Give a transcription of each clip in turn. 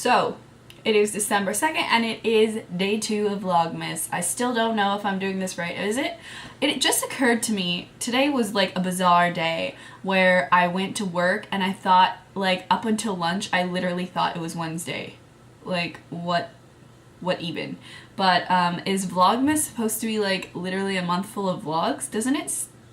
So, it is December 2nd and it is day 2 of Vlogmas. I still don't know if I'm doing this right, is it? It just occurred to me, today was like a bizarre day where I went to work and I thought, like, up until lunch, I literally thought it was Wednesday. Like, what even? But, is Vlogmas supposed to be, like, literally a month full of vlogs?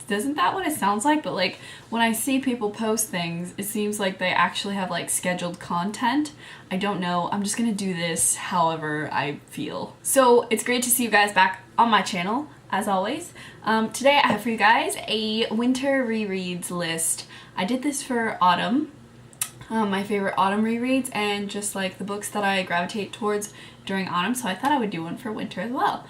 Isn't that what it sounds like? But, like, when I see people post things, it seems like they actually have, like, scheduled content. I don't know. I'm just gonna do this however I feel. So, it's great to see you guys back on my channel, as always. Today I have for you guys a winter rereads list. I did this for autumn. My favorite autumn rereads and just like the books that I gravitate towards during autumn, so I thought I would do one for winter as well.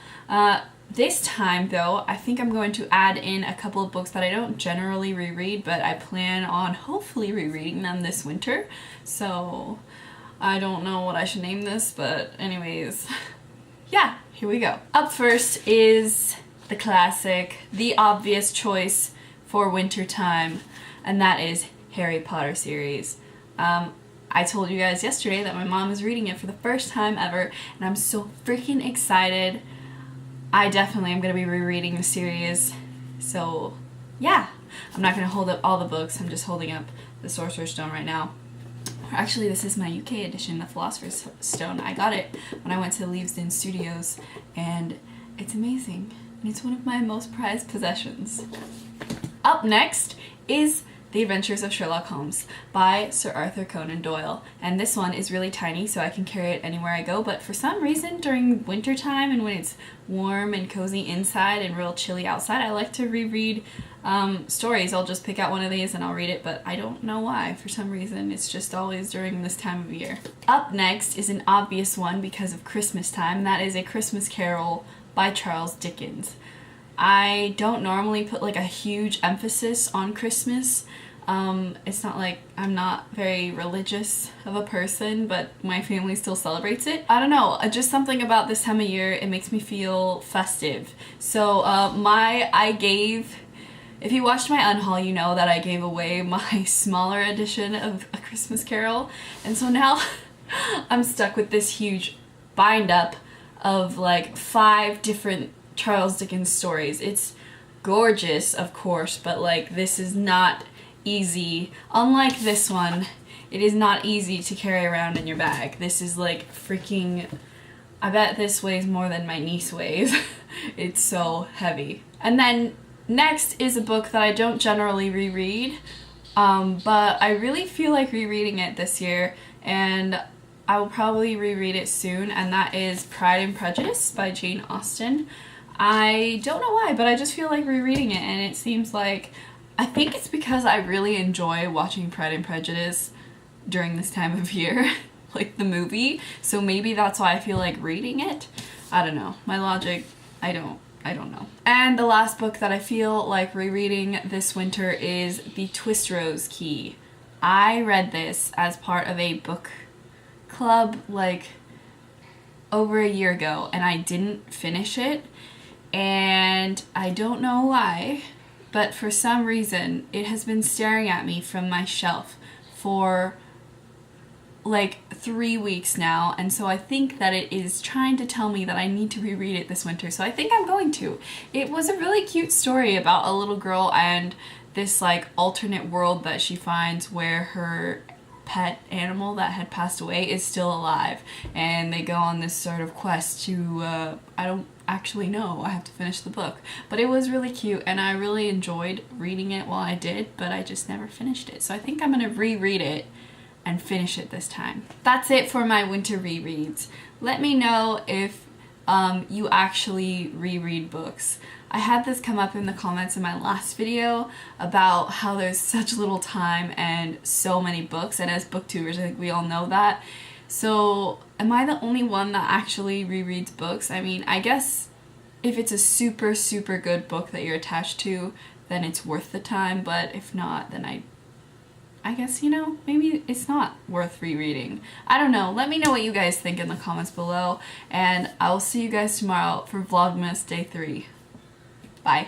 This time though, I think I'm going to add in a couple of books that I don't generally reread, but I plan on hopefully rereading them this winter. So I don't know what I should name this, but anyways, yeah, here we go. Up first is the classic, the obvious choice for winter time, and that is Harry Potter series. I told you guys yesterday that my mom is reading it for the first time ever, and I'm so freaking excited. I definitely am going to be rereading the series, so yeah. I'm not going to hold up all the books, I'm just holding up the Sorcerer's Stone right now. Actually, this is my UK edition, the Philosopher's Stone. I got it when I went to Leavesden Studios, and it's amazing. And it's one of my most prized possessions. Up next is The Adventures of Sherlock Holmes by Sir Arthur Conan Doyle. And this one is really tiny, so I can carry it anywhere I go, but for some reason during winter time and when it's warm and cozy inside and real chilly outside, I like to reread stories. I'll just pick out one of these and I'll read it, but I don't know why. For some reason, it's just always during this time of year. Up next is an obvious one because of Christmas time. That is A Christmas Carol by Charles Dickens. I don't normally put like a huge emphasis on Christmas. It's not like I'm not very religious of a person, but my family still celebrates it. I don't know, just something about this time of year, it makes me feel festive. So if you watched my unhaul, you know that I gave away my smaller edition of A Christmas Carol, and so now I'm stuck with this huge bind up of like 5 different Charles Dickens stories. It's gorgeous, of course, but like this is not easy. Unlike this one, it is not easy to carry around in your bag. This is like freaking, I bet this weighs more than my niece weighs. It's so heavy. And then next is a book that I don't generally reread, but I really feel like rereading it this year, and I will probably reread it soon, and that is Pride and Prejudice by Jane Austen. I don't know why, but I just feel like rereading it, and it seems like, I think it's because I really enjoy watching Pride and Prejudice during this time of year, like the movie, so maybe that's why I feel like reading it. I don't know. My logic, I don't know. And the last book that I feel like rereading this winter is The Twistrose Key. I read this as part of a book club like over a year ago, and I didn't finish it, and I don't know why, but for some reason it has been staring at me from my shelf for like 3 weeks now, and so I think that it is trying to tell me that I need to reread it this winter, so I think I'm going to. It was a really cute story about a little girl and this like alternate world that she finds where her pet animal that had passed away is still alive, and they go on this sort of quest to, I don't actually know, I have to finish the book, but it was really cute and I really enjoyed reading it while I did, but I just never finished it, so I think I'm gonna reread it and finish it this time. That's it for my winter rereads. Let me know if you actually reread books. I had this come up in the comments in my last video about how there's such little time and so many books, and as booktubers I think we all know that. So am I the only one that actually rereads books? I mean, I guess if it's a super good book that you're attached to, then it's worth the time, but if not, then I guess, you know, maybe it's not worth rereading. I don't know. Let me know what you guys think in the comments below, and I'll see you guys tomorrow for Vlogmas Day 3. Bye.